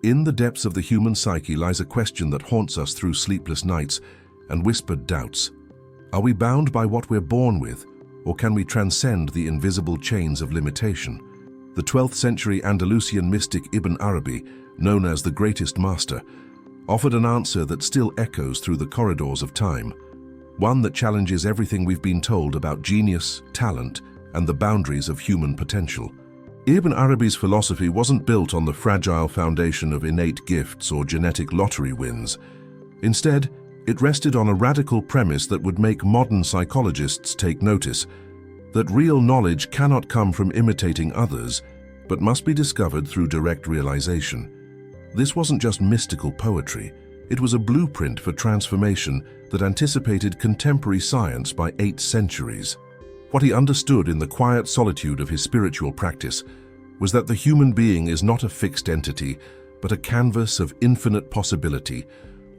In the depths of the human psyche lies a question that haunts us through sleepless nights and whispered doubts. Are we bound by what we're born with, or can we transcend the invisible chains of limitation? The 12th century Andalusian mystic Ibn Arabi, known as the greatest master, offered an answer that still echoes through the corridors of time, one that challenges everything we've been told about genius, talent, and the boundaries of human potential. Ibn Arabi's philosophy wasn't built on the fragile foundation of innate gifts or genetic lottery wins. Instead, it rested on a radical premise that would make modern psychologists take notice, that real knowledge cannot come from imitating others, but must be discovered through direct realization. This wasn't just mystical poetry, it was a blueprint for transformation that anticipated contemporary science by 8 centuries. What he understood in the quiet solitude of his spiritual practice was that the human being is not a fixed entity, but a canvas of infinite possibility,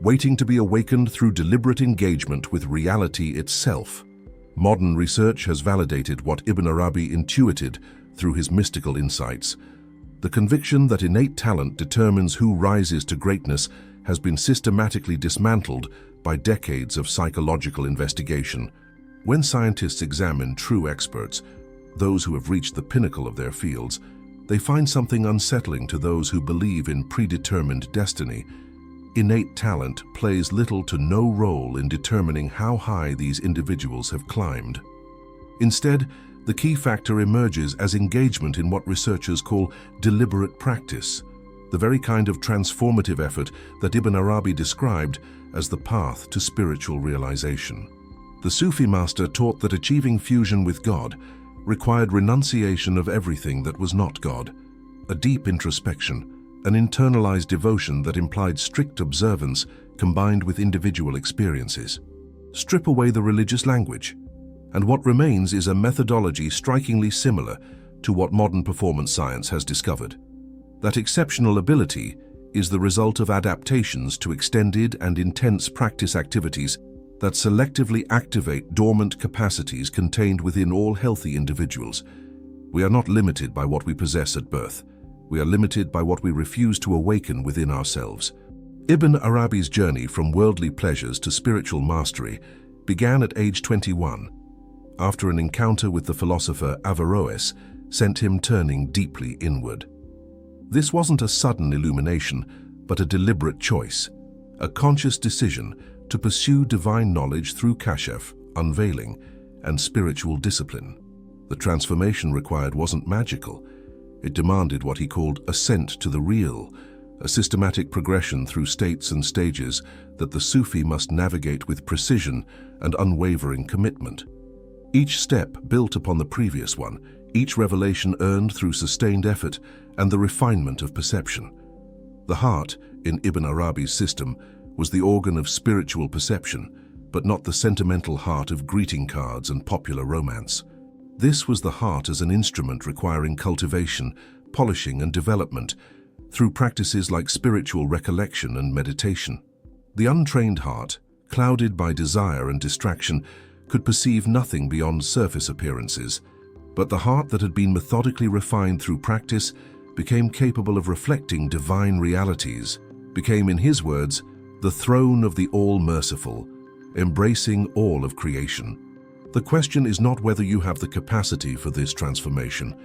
waiting to be awakened through deliberate engagement with reality itself. Modern research has validated what Ibn Arabi intuited through his mystical insights. The conviction that innate talent determines who rises to greatness has been systematically dismantled by decades of psychological investigation. When scientists examine true experts, those who have reached the pinnacle of their fields, they find something unsettling to those who believe in predetermined destiny. Innate talent plays little to no role in determining how high these individuals have climbed. Instead, the key factor emerges as engagement in what researchers call deliberate practice, the very kind of transformative effort that Ibn Arabi described as the path to spiritual realization. The Sufi master taught that achieving fusion with God required renunciation of everything that was not God, a deep introspection, an internalized devotion that implied strict observance combined with individual experiences. Strip away the religious language, and what remains is a methodology strikingly similar to what modern performance science has discovered. That exceptional ability is the result of adaptations to extended and intense practice activities that selectively activate dormant capacities contained within all healthy individuals. We are not limited by what we possess at birth. We are limited by what we refuse to awaken within ourselves. Ibn Arabi's journey from worldly pleasures to spiritual mastery began at age 21, after an encounter with the philosopher Averroes sent him turning deeply inward. This wasn't a sudden illumination, but a deliberate choice, a conscious decision to pursue divine knowledge through kashf, unveiling, and spiritual discipline. The transformation required wasn't magical. It demanded what he called ascent to the real, a systematic progression through states and stages that the Sufi must navigate with precision and unwavering commitment. Each step built upon the previous one, each revelation earned through sustained effort and the refinement of perception. The heart, in Ibn Arabi's system, was the organ of spiritual perception, but not the sentimental heart of greeting cards and popular romance. This was the heart as an instrument requiring cultivation, polishing, and development through practices like spiritual recollection and meditation. The untrained heart, clouded by desire and distraction, could perceive nothing beyond surface appearances, but the heart that had been methodically refined through practice became capable of reflecting divine realities, became, in his words, the throne of the all-merciful, embracing all of creation. The question is not whether you have the capacity for this transformation.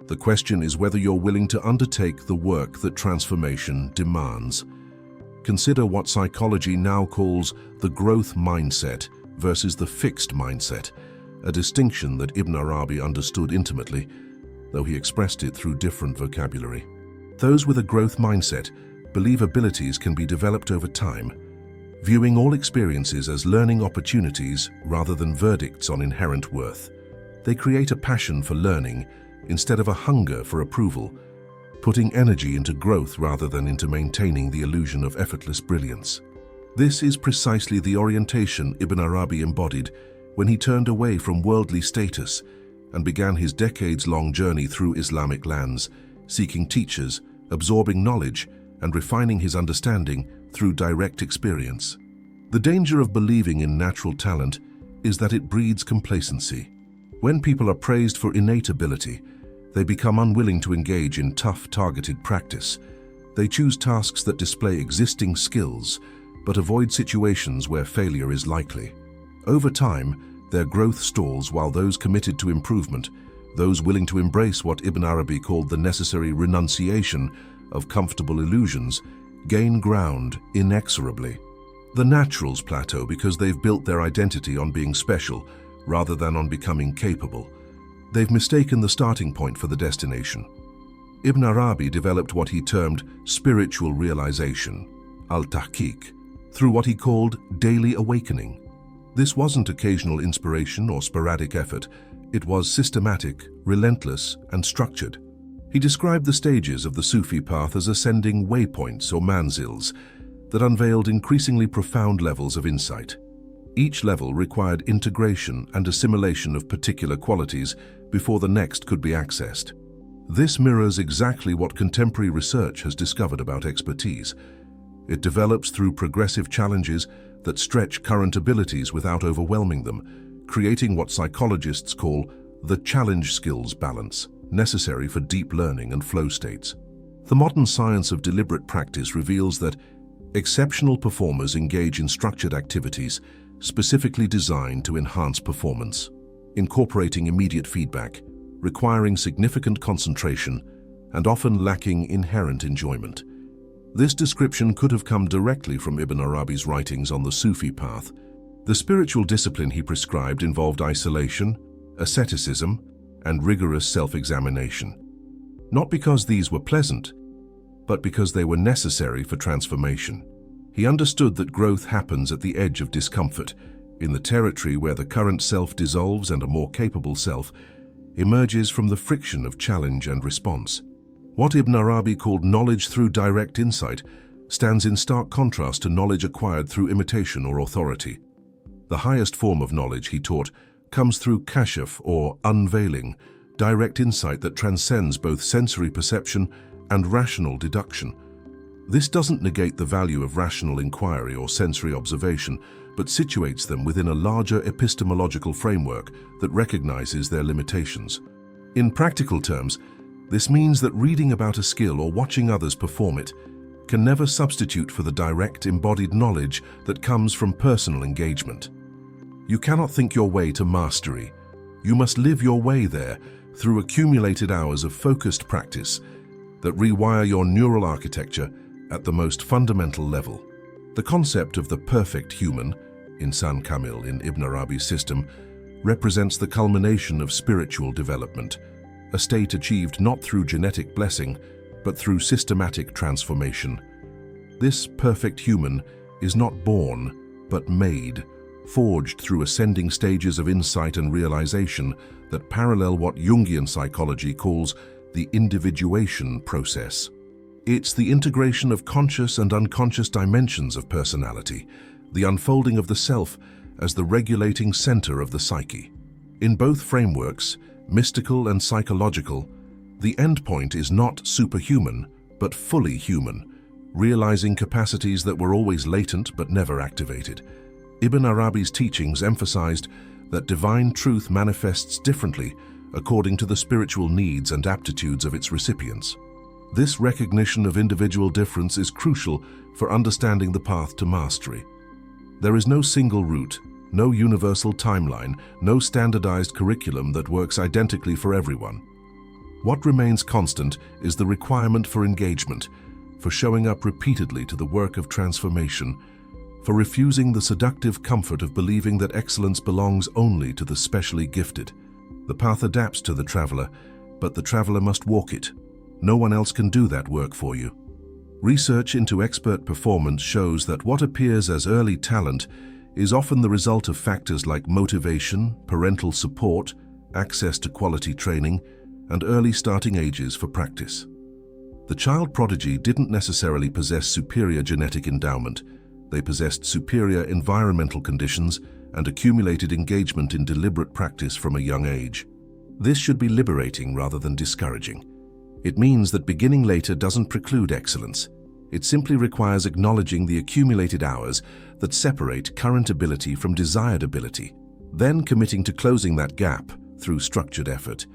The question is whether you're willing to undertake the work that transformation demands. Consider what psychology now calls the growth mindset versus the fixed mindset, a distinction that Ibn Arabi understood intimately, though he expressed it through different vocabulary. Those with a growth mindset believe abilities can be developed over time, viewing all experiences as learning opportunities rather than verdicts on inherent worth. They create a passion for learning instead of a hunger for approval, putting energy into growth rather than into maintaining the illusion of effortless brilliance. This is precisely the orientation Ibn Arabi embodied when he turned away from worldly status and began his decades-long journey through Islamic lands, seeking teachers, absorbing knowledge, and refining his understanding through direct experience. The danger of believing in natural talent is that it breeds complacency. When people are praised for innate ability, they become unwilling to engage in tough, targeted practice, They choose tasks that display existing skills, but avoid situations where failure is likely. Over time, their growth stalls while those committed to improvement, those willing to embrace what Ibn Arabi called the necessary renunciation of comfortable illusions, gain ground inexorably. The naturals plateau because they've built their identity on being special rather than on becoming capable. They've mistaken the starting point for the destination. Ibn Arabi developed what he termed spiritual realization, al-tahqiq, through what he called daily awakening. This wasn't occasional inspiration or sporadic effort. It was systematic, relentless, and structured. He described the stages of the Sufi path as ascending waypoints or manzils that unveiled increasingly profound levels of insight. Each level required integration and assimilation of particular qualities before the next could be accessed. This mirrors exactly what contemporary research has discovered about expertise. It develops through progressive challenges that stretch current abilities without overwhelming them, creating what psychologists call the challenge skills balance, necessary for deep learning and flow states. The modern science of deliberate practice reveals that exceptional performers engage in structured activities specifically designed to enhance performance, incorporating immediate feedback, requiring significant concentration, and often lacking inherent enjoyment. This description could have come directly from Ibn Arabi's writings on the Sufi path. The spiritual discipline he prescribed involved isolation, asceticism, and rigorous self-examination. Not because these were pleasant, but because they were necessary for transformation. He understood that growth happens at the edge of discomfort, in the territory where the current self dissolves and a more capable self emerges from the friction of challenge and response. What Ibn Arabi called knowledge through direct insight stands in stark contrast to knowledge acquired through imitation or authority. The highest form of knowledge, he taught, comes through kashf or unveiling, direct insight that transcends both sensory perception and rational deduction. This doesn't negate the value of rational inquiry or sensory observation, but situates them within a larger epistemological framework that recognizes their limitations. In practical terms, this means that reading about a skill or watching others perform it can never substitute for the direct embodied knowledge that comes from personal engagement. You cannot think your way to mastery. You must live your way there through accumulated hours of focused practice that rewire your neural architecture at the most fundamental level. The concept of the perfect human, Insan Kamil in Ibn Arabi's system, represents the culmination of spiritual development, a state achieved not through genetic blessing, but through systematic transformation. This perfect human is not born, but made, forged through ascending stages of insight and realization that parallel what Jungian psychology calls the individuation process. It's the integration of conscious and unconscious dimensions of personality, the unfolding of the self as the regulating center of the psyche. In both frameworks, mystical and psychological, the endpoint is not superhuman, but fully human, realizing capacities that were always latent but never activated. Ibn Arabi's teachings emphasized that divine truth manifests differently according to the spiritual needs and aptitudes of its recipients. This recognition of individual difference is crucial for understanding the path to mastery. There is no single route, no universal timeline, no standardized curriculum that works identically for everyone. What remains constant is the requirement for engagement, for showing up repeatedly to the work of transformation, for refusing the seductive comfort of believing that excellence belongs only to the specially gifted. The path adapts to the traveler, but the traveler must walk it. No one else can do that work for you. Research into expert performance shows that what appears as early talent is often the result of factors like motivation, parental support, access to quality training, and early starting ages for practice. The child prodigy didn't necessarily possess superior genetic endowment. They possessed superior environmental conditions and accumulated engagement in deliberate practice from a young age. This should be liberating rather than discouraging. It means that beginning later doesn't preclude excellence. It simply requires acknowledging the accumulated hours that separate current ability from desired ability, then committing to closing that gap through structured effort.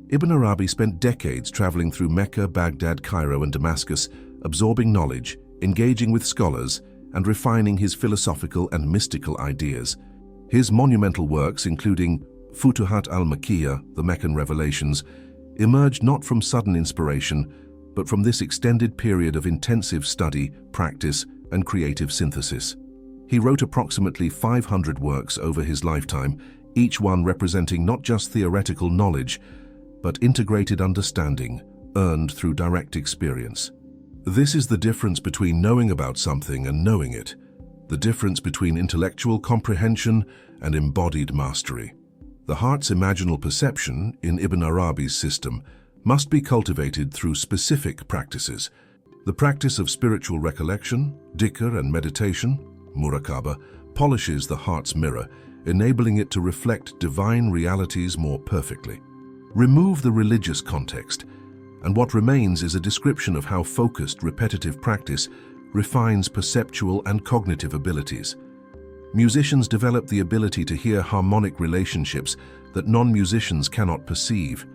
Ibn Arabi spent decades traveling through Mecca, Baghdad, Cairo, and Damascus, absorbing knowledge, engaging with scholars, and refining his philosophical and mystical ideas. His monumental works, including Futuhat al-Makkiyah, the Meccan Revelations, emerged not from sudden inspiration, but from this extended period of intensive study, practice, and creative synthesis. He wrote approximately 500 works over his lifetime, each one representing not just theoretical knowledge, but integrated understanding, earned through direct experience. This is the difference between knowing about something and knowing it, the difference between intellectual comprehension and embodied mastery. The heart's imaginal perception, in Ibn Arabi's system, must be cultivated through specific practices. The practice of spiritual recollection, dhikr, and meditation, muraqabah, polishes the heart's mirror, enabling it to reflect divine realities more perfectly. Remove the religious context, and what remains is a description of how focused, repetitive practice refines perceptual and cognitive abilities. Musicians develop the ability to hear harmonic relationships that non-musicians cannot perceive.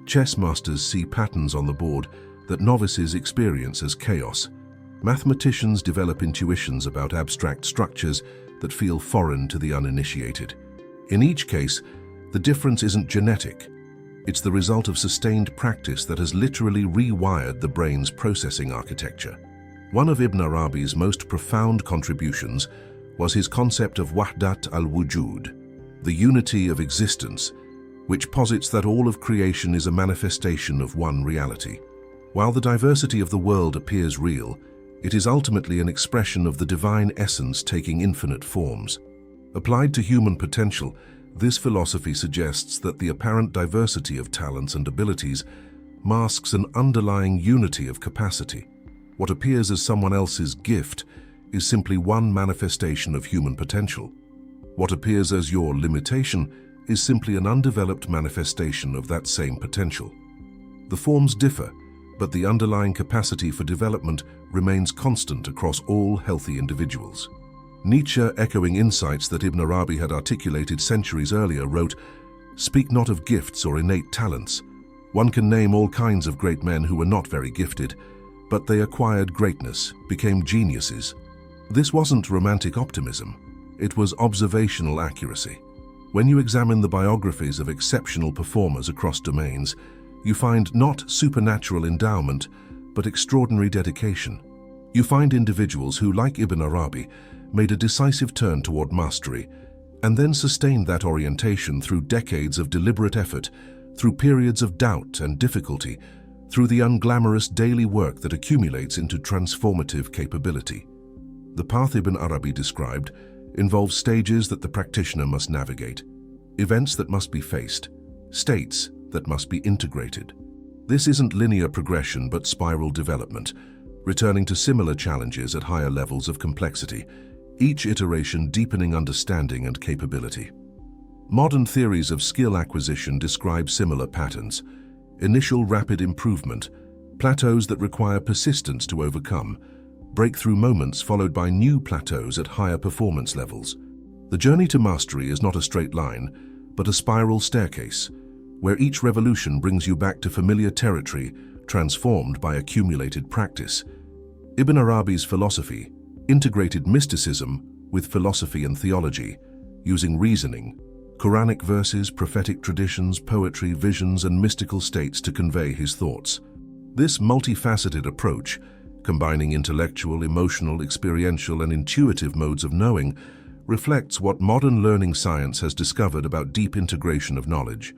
Chess masters see patterns on the board that novices experience as chaos. Mathematicians develop intuitions about abstract structures that feel foreign to the uninitiated. In each case, the difference isn't genetic. It's the result of sustained practice that has literally rewired the brain's processing architecture. One of Ibn Arabi's most profound contributions was his concept of wahdat al-wujud, the unity of existence, which posits that all of creation is a manifestation of one reality. While the diversity of the world appears real, it is ultimately an expression of the divine essence taking infinite forms. Applied to human potential, this philosophy suggests that the apparent diversity of talents and abilities masks an underlying unity of capacity. What appears as someone else's gift is simply one manifestation of human potential. What appears as your limitation is simply an undeveloped manifestation of that same potential. The forms differ, but the underlying capacity for development remains constant across all healthy individuals. Nietzsche, echoing insights that Ibn Arabi had articulated centuries earlier, wrote, "Speak not of gifts or innate talents. One can name all kinds of great men who were not very gifted, but they acquired greatness, became geniuses." This wasn't romantic optimism. It was observational accuracy. When you examine the biographies of exceptional performers across domains, you find not supernatural endowment, but extraordinary dedication. You find individuals who, like Ibn Arabi, made a decisive turn toward mastery, and then sustained that orientation through decades of deliberate effort, through periods of doubt and difficulty, through the unglamorous daily work that accumulates into transformative capability. The path Ibn Arabi described involves stages that the practitioner must navigate, events that must be faced, states that must be integrated. This isn't linear progression but spiral development, returning to similar challenges at higher levels of complexity, each iteration deepening understanding and capability. Modern theories of skill acquisition describe similar patterns: initial rapid improvement, plateaus that require persistence to overcome, breakthrough moments followed by new plateaus at higher performance levels. The journey to mastery is not a straight line, but a spiral staircase, where each revolution brings you back to familiar territory, transformed by accumulated practice. Ibn Arabi's philosophy integrated mysticism with philosophy and theology, using reasoning, Quranic verses, prophetic traditions, poetry, visions, and mystical states to convey his thoughts. This multifaceted approach, combining intellectual, emotional, experiential, and intuitive modes of knowing, reflects what modern learning science has discovered about deep integration of knowledge.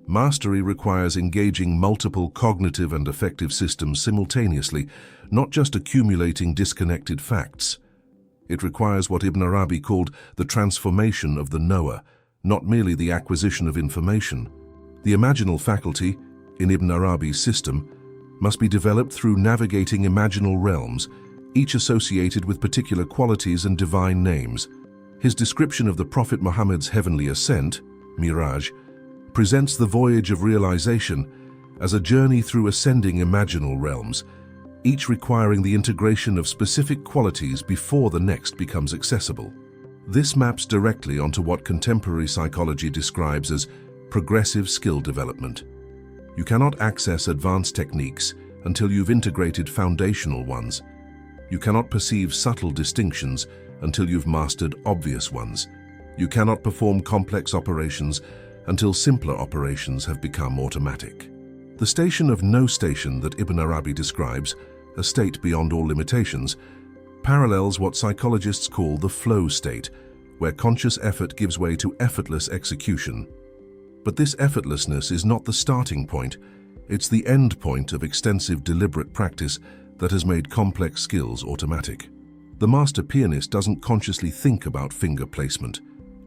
Mastery requires engaging multiple cognitive and affective systems simultaneously, not just accumulating disconnected facts. It requires what Ibn Arabi called the transformation of the knower, not merely the acquisition of information. The imaginal faculty, in Ibn Arabi's system, must be developed through navigating imaginal realms, each associated with particular qualities and divine names. His description of the Prophet Muhammad's heavenly ascent, Miraj, presents the voyage of realization as a journey through ascending imaginal realms, each requiring the integration of specific qualities before the next becomes accessible. This maps directly onto what contemporary psychology describes as progressive skill development. You cannot access advanced techniques, until you've integrated foundational ones. You cannot perceive subtle distinctions until you've mastered obvious ones. You cannot perform complex operations until simpler operations have become automatic. The station of no station that Ibn Arabi describes, a state beyond all limitations, parallels what psychologists call the flow state, where conscious effort gives way to effortless execution. But this effortlessness is not the starting point, it's the end point of extensive deliberate practice that has made complex skills automatic. The master pianist doesn't consciously think about finger placement.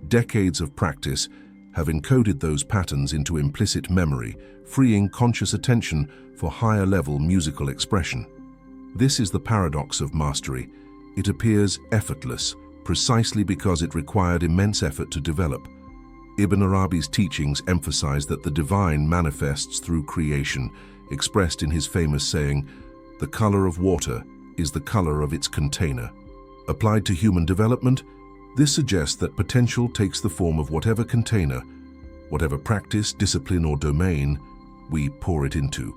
Decades of practice have encoded those patterns into implicit memory, freeing conscious attention for higher-level musical expression. This is the paradox of mastery. It appears effortless, precisely because it required immense effort to develop. Ibn Arabi's teachings emphasize that the divine manifests through creation, expressed in his famous saying, "The color of water is the color of its container." Applied to human development, this suggests that potential takes the form of whatever container, whatever practice, discipline, or domain we pour it into.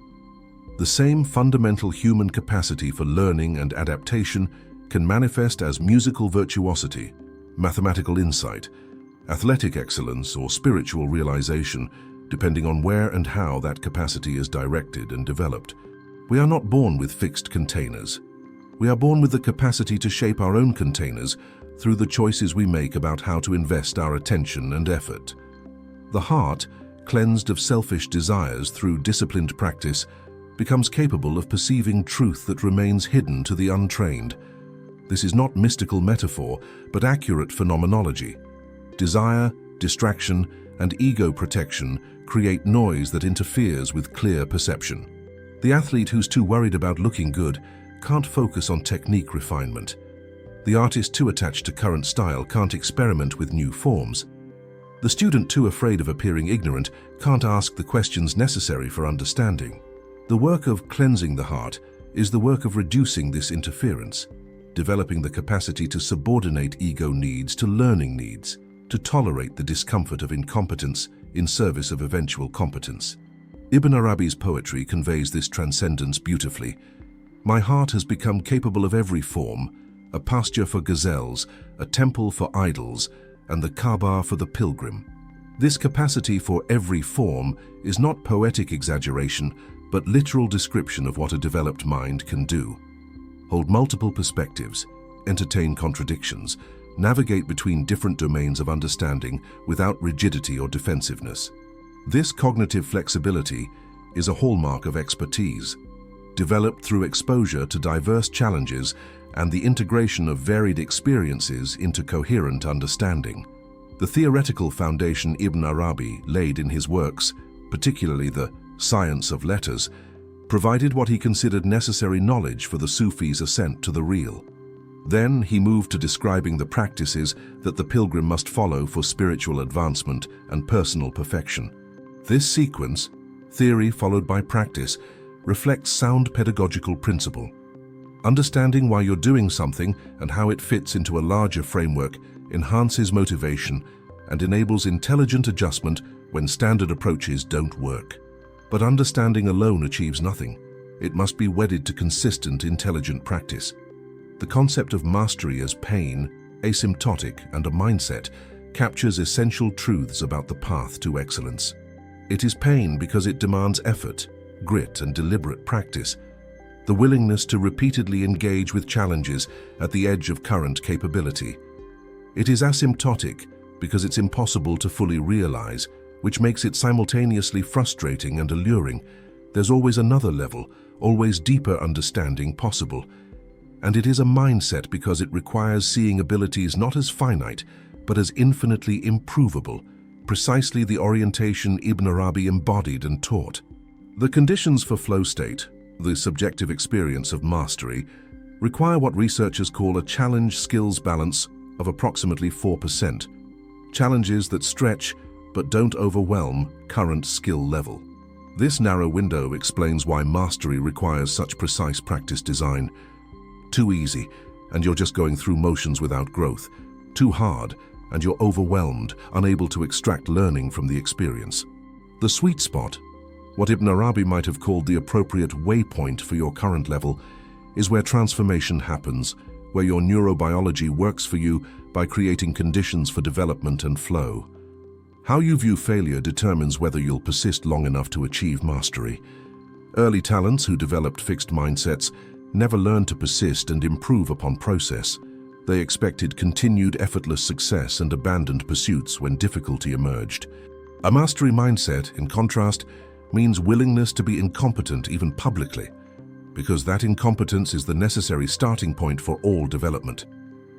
The same fundamental human capacity for learning and adaptation can manifest as musical virtuosity, mathematical insight, athletic excellence, or spiritual realization, depending on where and how that capacity is directed and developed. We are not born with fixed containers. We are born with the capacity to shape our own containers through the choices we make about how to invest our attention and effort. The heart, cleansed of selfish desires through disciplined practice, becomes capable of perceiving truth that remains hidden to the untrained. This is not mystical metaphor, but accurate phenomenology. Desire, distraction, and ego protection create noise that interferes with clear perception. The athlete who's too worried about looking good can't focus on technique refinement. The artist too attached to current style can't experiment with new forms. The student too afraid of appearing ignorant can't ask the questions necessary for understanding. The work of cleansing the heart is the work of reducing this interference, developing the capacity to subordinate ego needs to learning needs, to tolerate the discomfort of incompetence in service of eventual competence. Ibn Arabi's poetry conveys this transcendence beautifully. My heart has become capable of every form, a pasture for gazelles, a temple for idols, and the Kaaba for the pilgrim. This capacity for every form is not poetic exaggeration, but literal description of what a developed mind can do. Hold multiple perspectives, entertain contradictions, navigate between different domains of understanding without rigidity or defensiveness. This cognitive flexibility is a hallmark of expertise, developed through exposure to diverse challenges and the integration of varied experiences into coherent understanding. The theoretical foundation Ibn Arabi laid in his works, particularly the Science of Letters, provided what he considered necessary knowledge for the Sufi's ascent to the real. Then he moved to describing the practices that the pilgrim must follow for spiritual advancement and personal perfection. This sequence, theory followed by practice, reflects sound pedagogical principle. Understanding why you're doing something and how it fits into a larger framework enhances motivation and enables intelligent adjustment when standard approaches don't work. But understanding alone achieves nothing. It must be wedded to consistent, intelligent practice. The concept of mastery as pain, asymptotic, and a mindset captures essential truths about the path to excellence. It is pain because it demands effort, grit, and deliberate practice, the willingness to repeatedly engage with challenges at the edge of current capability. It is asymptotic because it's impossible to fully realize, which makes it simultaneously frustrating and alluring. There's always another level, always deeper understanding possible. And it is a mindset because it requires seeing abilities not as finite, but as infinitely improvable, precisely the orientation Ibn Arabi embodied and taught. The conditions for flow state, the subjective experience of mastery, require what researchers call a challenge skills balance of approximately 4%. Challenges that stretch but don't overwhelm current skill level. This narrow window explains why mastery requires such precise practice design. Too easy, and you're just going through motions without growth. Too hard, and you're overwhelmed, unable to extract learning from the experience. The sweet spot, What Ibn Arabi might have called the appropriate waypoint for your current level is where transformation happens, where your neurobiology works for you by creating conditions for development and flow. How you view failure determines whether you'll persist long enough to achieve mastery. Early talents who developed fixed mindsets never learned to persist and improve upon process. They expected continued effortless success and abandoned pursuits when difficulty emerged. A mastery mindset, in contrast, means willingness to be incompetent even publicly, because that incompetence is the necessary starting point for all development.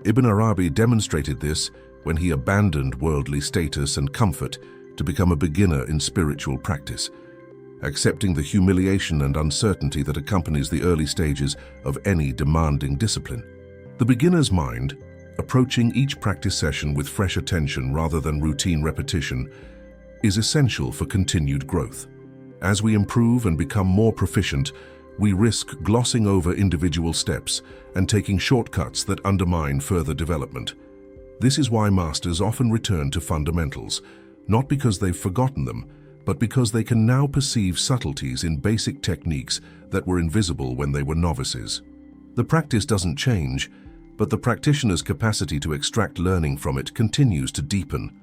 Ibn Arabi demonstrated this when he abandoned worldly status and comfort to become a beginner in spiritual practice, accepting the humiliation and uncertainty that accompanies the early stages of any demanding discipline. The beginner's mind, approaching each practice session with fresh attention rather than routine repetition, is essential for continued growth. As we improve and become more proficient, we risk glossing over individual steps and taking shortcuts that undermine further development. This is why masters often return to fundamentals, not because they've forgotten them, but because they can now perceive subtleties in basic techniques that were invisible when they were novices. The practice doesn't change, but the practitioner's capacity to extract learning from it continues to deepen.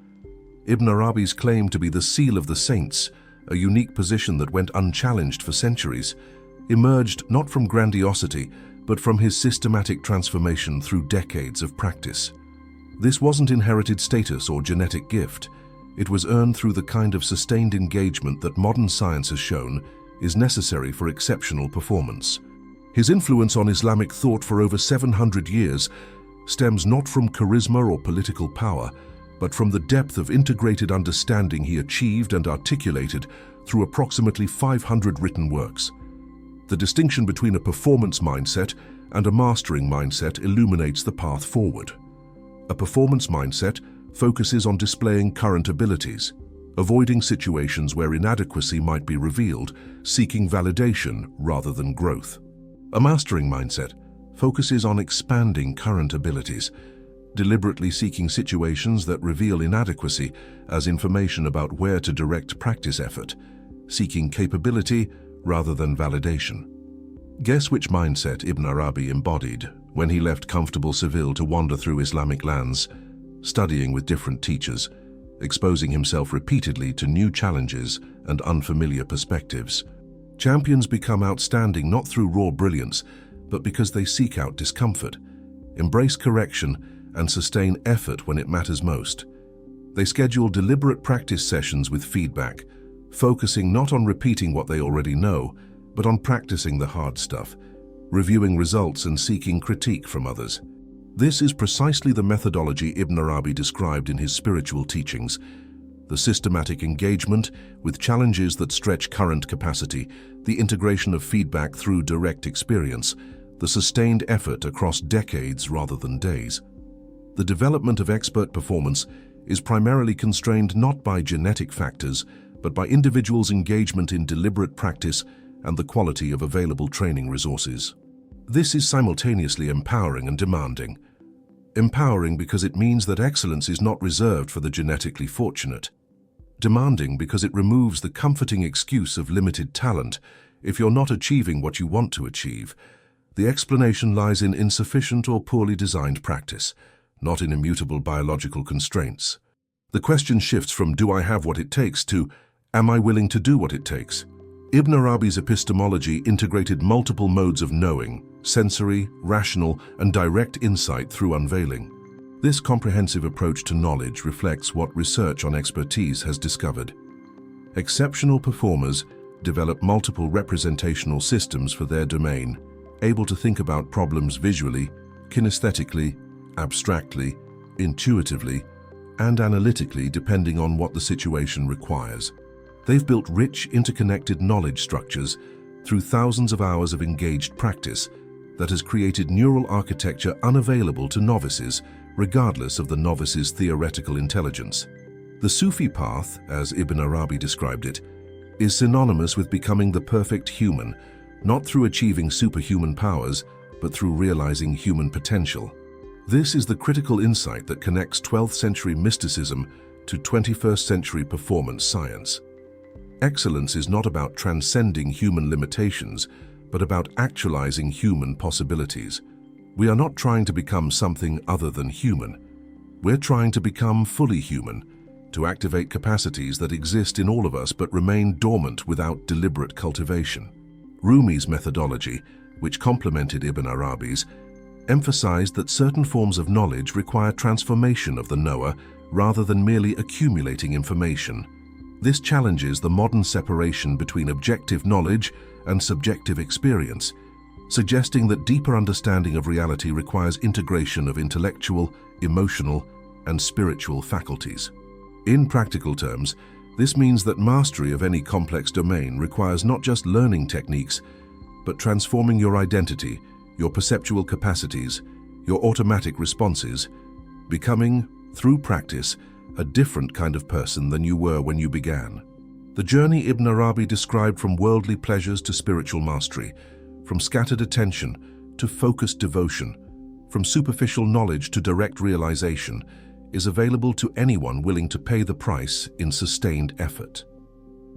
Ibn Arabi's claim to be the seal of the saints, a unique position that went unchallenged for centuries, emerged not from grandiosity, but from his systematic transformation through decades of practice. This wasn't inherited status or genetic gift. It was earned through the kind of sustained engagement that modern science has shown is necessary for exceptional performance. His influence on Islamic thought for over 700 years stems not from charisma or political power, but from the depth of integrated understanding he achieved and articulated through approximately 500 written works. The distinction between a performance mindset and a mastering mindset illuminates the path forward. A performance mindset focuses on displaying current abilities, avoiding situations where inadequacy might be revealed, seeking validation rather than growth. A mastering mindset focuses on expanding current abilities, deliberately seeking situations that reveal inadequacy as information about where to direct practice effort, seeking capability rather than validation. Guess which mindset Ibn Arabi embodied when he left comfortable Seville to wander through Islamic lands, studying with different teachers, exposing himself repeatedly to new challenges and unfamiliar perspectives. Champions become outstanding not through raw brilliance, but because they seek out discomfort, embrace correction, and sustain effort when it matters most. They schedule deliberate practice sessions with feedback, focusing not on repeating what they already know, but on practicing the hard stuff, reviewing results and seeking critique from others. This is precisely the methodology Ibn Arabi described in his spiritual teachings: the systematic engagement with challenges that stretch current capacity, the integration of feedback through direct experience, the sustained effort across decades rather than days. The development of expert performance is primarily constrained not by genetic factors, but by individuals' engagement in deliberate practice and the quality of available training resources. This is simultaneously empowering and demanding. Empowering because it means that excellence is not reserved for the genetically fortunate. Demanding because it removes the comforting excuse of limited talent if you're not achieving what you want to achieve. The explanation lies in insufficient or poorly designed practice, not in immutable biological constraints. The question shifts from "do I have what it takes" to "am I willing to do what it takes?" Ibn Arabi's epistemology integrated multiple modes of knowing: sensory, rational, and direct insight through unveiling. This comprehensive approach to knowledge reflects what research on expertise has discovered. Exceptional performers develop multiple representational systems for their domain, able to think about problems visually, kinesthetically, abstractly, intuitively, and analytically depending on what the situation requires. They've built rich, interconnected knowledge structures through thousands of hours of engaged practice that has created neural architecture unavailable to novices, regardless of the novice's theoretical intelligence. The Sufi path, as Ibn Arabi described it, is synonymous with becoming the perfect human, not through achieving superhuman powers, but through realizing human potential. This is the critical insight that connects 12th century mysticism to 21st century performance science. Excellence is not about transcending human limitations, but about actualizing human possibilities. We are not trying to become something other than human. We're trying to become fully human, to activate capacities that exist in all of us but remain dormant without deliberate cultivation. Rumi's methodology, which complemented Ibn Arabi's, emphasized that certain forms of knowledge require transformation of the knower rather than merely accumulating information. This challenges the modern separation between objective knowledge and subjective experience, suggesting that deeper understanding of reality requires integration of intellectual, emotional, and spiritual faculties. In practical terms, this means that mastery of any complex domain requires not just learning techniques, but transforming your identity, your perceptual capacities, your automatic responses, becoming, through practice, a different kind of person than you were when you began. The journey Ibn Arabi described from worldly pleasures to spiritual mastery, from scattered attention to focused devotion, from superficial knowledge to direct realization, is available to anyone willing to pay the price in sustained effort.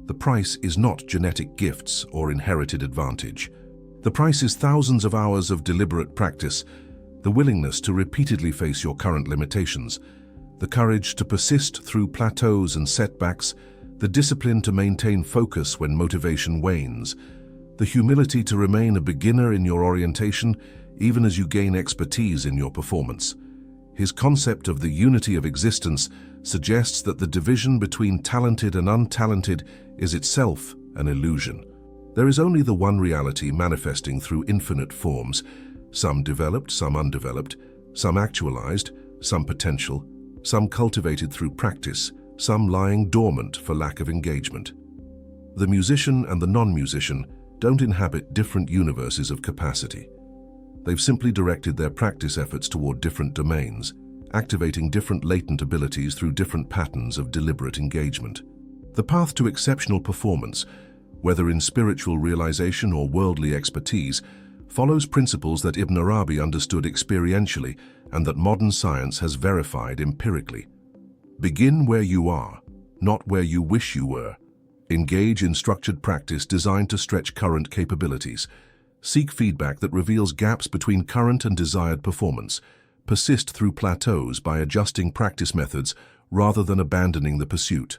The price is not genetic gifts or inherited advantage. The price is thousands of hours of deliberate practice, the willingness to repeatedly face your current limitations, the courage to persist through plateaus and setbacks, the discipline to maintain focus when motivation wanes, the humility to remain a beginner in your orientation even as you gain expertise in your performance. His concept of the unity of existence suggests that the division between talented and untalented is itself an illusion. There is only the one reality manifesting through infinite forms, some developed, some undeveloped, some actualized, some potential, some cultivated through practice, some lying dormant for lack of engagement. The musician and the non-musician don't inhabit different universes of capacity. They've simply directed their practice efforts toward different domains, activating different latent abilities through different patterns of deliberate engagement. The path to exceptional performance, whether in spiritual realization or worldly expertise, follows principles that Ibn Arabi understood experientially and that modern science has verified empirically. Begin where you are, not where you wish you were. Engage in structured practice designed to stretch current capabilities. Seek feedback that reveals gaps between current and desired performance. Persist through plateaus by adjusting practice methods rather than abandoning the pursuit.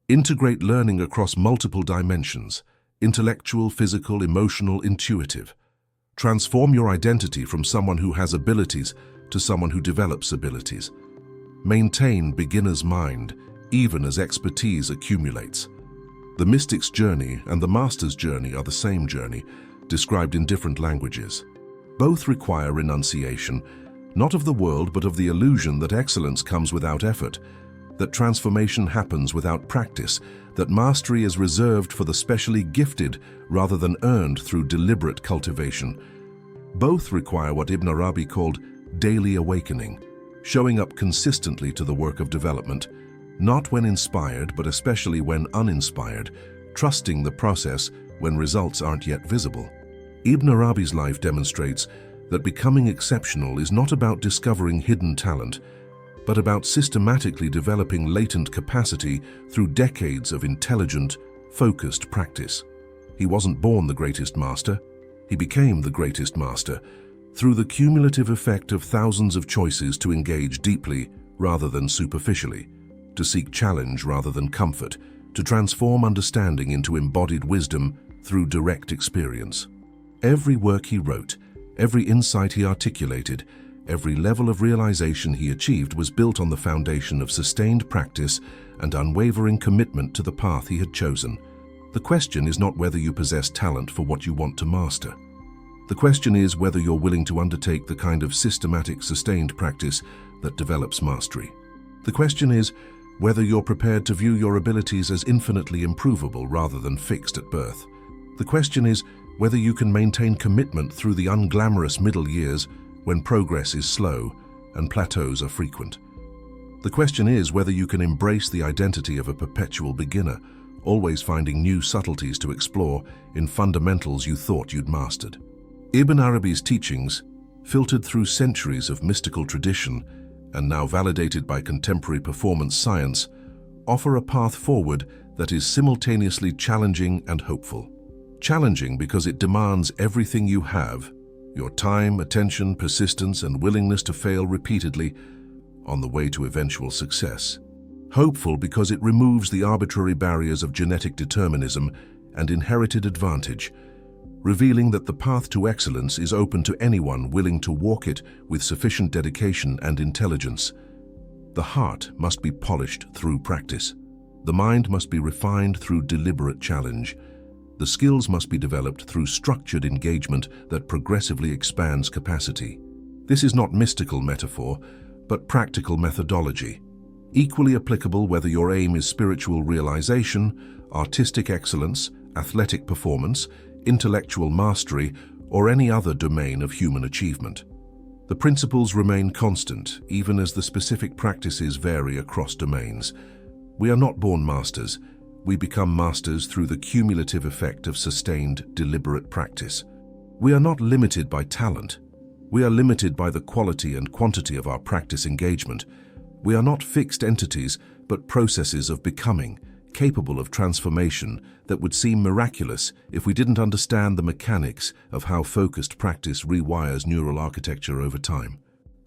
Integrate learning across multiple dimensions: intellectual, physical, emotional, intuitive. Transform your identity from someone who has abilities to someone who develops abilities. Maintain beginner's mind, even as expertise accumulates. The mystic's journey and the master's journey are the same journey, described in different languages. Both require renunciation, not of the world but of the illusion that excellence comes without effort, that transformation happens without practice, that mastery is reserved for the specially gifted rather than earned through deliberate cultivation. Both require what Ibn Arabi called daily awakening, showing up consistently to the work of development, not when inspired but especially when uninspired, trusting the process when results aren't yet visible. Ibn Arabi's life demonstrates that becoming exceptional is not about discovering hidden talent, but about systematically developing latent capacity through decades of intelligent, focused practice. He wasn't born the greatest master, he became the greatest master, through the cumulative effect of thousands of choices to engage deeply rather than superficially, to seek challenge rather than comfort, to transform understanding into embodied wisdom through direct experience. Every work he wrote, every insight he articulated, every level of realization he achieved was built on the foundation of sustained practice and unwavering commitment to the path he had chosen. The question is not whether you possess talent for what you want to master. The question is whether you're willing to undertake the kind of systematic, sustained practice that develops mastery. The question is whether you're prepared to view your abilities as infinitely improvable rather than fixed at birth. The question is whether you can maintain commitment through the unglamorous middle years when progress is slow and plateaus are frequent. The question is whether you can embrace the identity of a perpetual beginner, always finding new subtleties to explore in fundamentals you thought you'd mastered. Ibn Arabi's teachings, filtered through centuries of mystical tradition and now validated by contemporary performance science, offer a path forward that is simultaneously challenging and hopeful. Challenging because it demands everything you have, your time, attention, persistence, and willingness to fail repeatedly on the way to eventual success. Hopeful because it removes the arbitrary barriers of genetic determinism and inherited advantage, revealing that the path to excellence is open to anyone willing to walk it with sufficient dedication and intelligence. The heart must be polished through practice. The mind must be refined through deliberate challenge. The skills must be developed through structured engagement that progressively expands capacity. This is not mystical metaphor, but practical methodology, equally applicable whether your aim is spiritual realization, artistic excellence, athletic performance, intellectual mastery, or any other domain of human achievement. The principles remain constant, even as the specific practices vary across domains. We are not born masters. We become masters through the cumulative effect of sustained, deliberate practice. We are not limited by talent. We are limited by the quality and quantity of our practice engagement. We are not fixed entities, but processes of becoming, capable of transformation that would seem miraculous if we didn't understand the mechanics of how focused practice rewires neural architecture over time.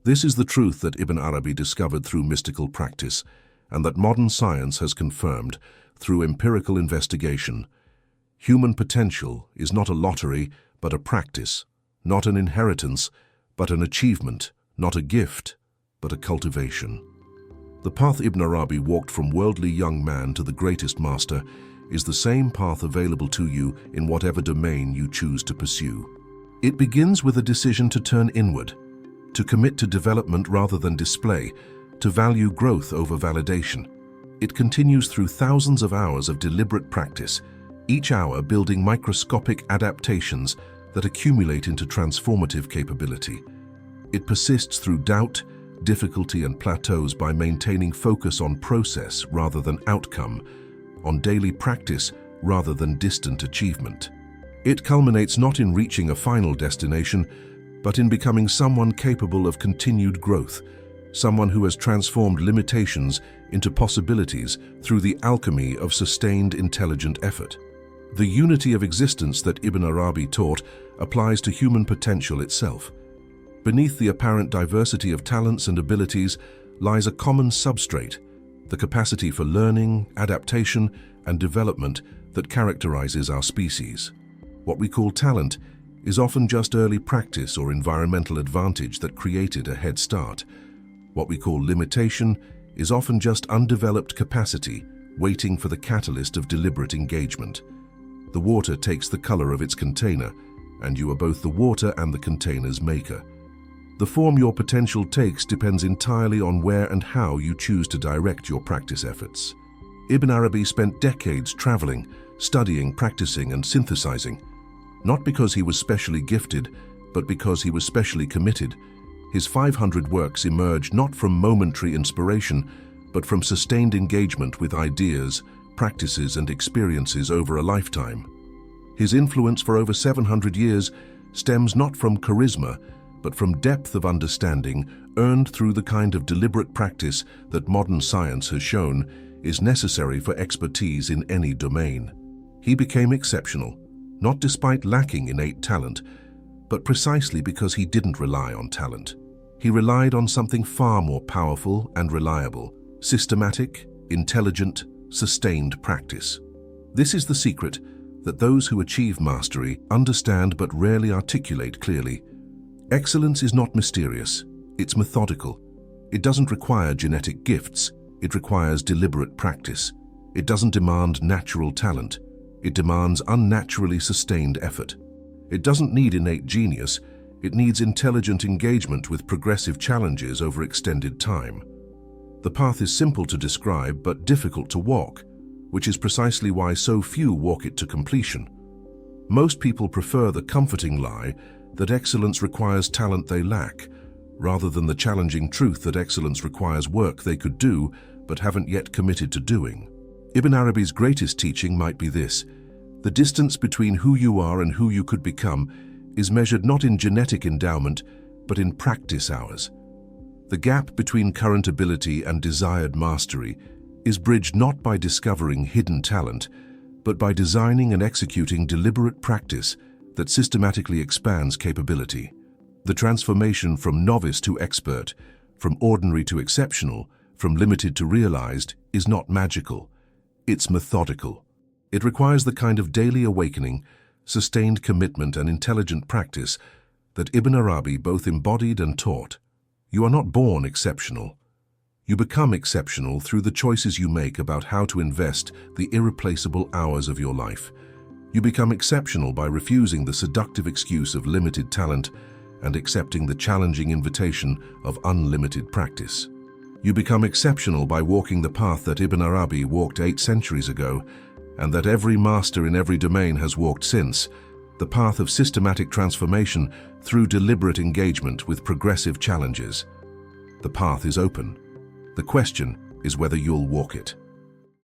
This is the truth that Ibn Arabi discovered through mystical practice, and that modern science has confirmed through empirical investigation. Human potential is not a lottery, but a practice, not an inheritance, but an achievement, not a gift, but a cultivation. The path Ibn Arabi walked from worldly young man to the greatest master is the same path available to you in whatever domain you choose to pursue. It begins with a decision to turn inward, to commit to development rather than display, to value growth over validation. It continues through thousands of hours of deliberate practice, each hour building microscopic adaptations that accumulate into transformative capability. It persists through doubt, difficulty, and plateaus by maintaining focus on process rather than outcome, on daily practice rather than distant achievement. It culminates not in reaching a final destination, but in becoming someone capable of continued growth, someone who has transformed limitations into possibilities through the alchemy of sustained intelligent effort. The unity of existence that Ibn Arabi taught applies to human potential itself. Beneath the apparent diversity of talents and abilities lies a common substrate, the capacity for learning, adaptation, and development that characterizes our species. What we call talent is often just early practice or environmental advantage that created a head start. What we call limitation is often just undeveloped capacity waiting for the catalyst of deliberate engagement. The water takes the color of its container, and you are both the water and the container's maker. The form your potential takes depends entirely on where and how you choose to direct your practice efforts. Ibn Arabi spent decades traveling, studying, practicing, and synthesizing, not because he was specially gifted, but because he was specially committed. His 500 works emerged not from momentary inspiration, but from sustained engagement with ideas, practices, and experiences over a lifetime. His influence for over 700 years stems not from charisma, but from depth of understanding earned through the kind of deliberate practice that modern science has shown is necessary for expertise in any domain. He became exceptional, not despite lacking innate talent, but precisely because he didn't rely on talent. He relied on something far more powerful and reliable: systematic, intelligent, sustained practice. This is the secret that those who achieve mastery understand but rarely articulate clearly. Excellence is not mysterious, it's methodical. It doesn't require genetic gifts, it requires deliberate practice. It doesn't demand natural talent, it demands unnaturally sustained effort. It doesn't need innate genius, it needs intelligent engagement with progressive challenges over extended time. The path is simple to describe but difficult to walk, which is precisely why so few walk it to completion. Most people prefer the comforting lie that excellence requires talent they lack, rather than the challenging truth that excellence requires work they could do but haven't yet committed to doing. Ibn Arabi's greatest teaching might be this: the distance between who you are and who you could become is measured not in genetic endowment, but in practice hours. The gap between current ability and desired mastery is bridged not by discovering hidden talent, but by designing and executing deliberate practice that systematically expands capability. The transformation from novice to expert, from ordinary to exceptional, from limited to realized, is not magical. It's methodical. It requires the kind of daily awakening, sustained commitment and intelligent practice that Ibn Arabi both embodied and taught. You are not born exceptional. You become exceptional through the choices you make about how to invest the irreplaceable hours of your life. You become exceptional by refusing the seductive excuse of limited talent and accepting the challenging invitation of unlimited practice. You become exceptional by walking the path that Ibn Arabi walked 8 centuries ago and that every master in every domain has walked since, the path of systematic transformation through deliberate engagement with progressive challenges. The path is open. The question is whether you'll walk it.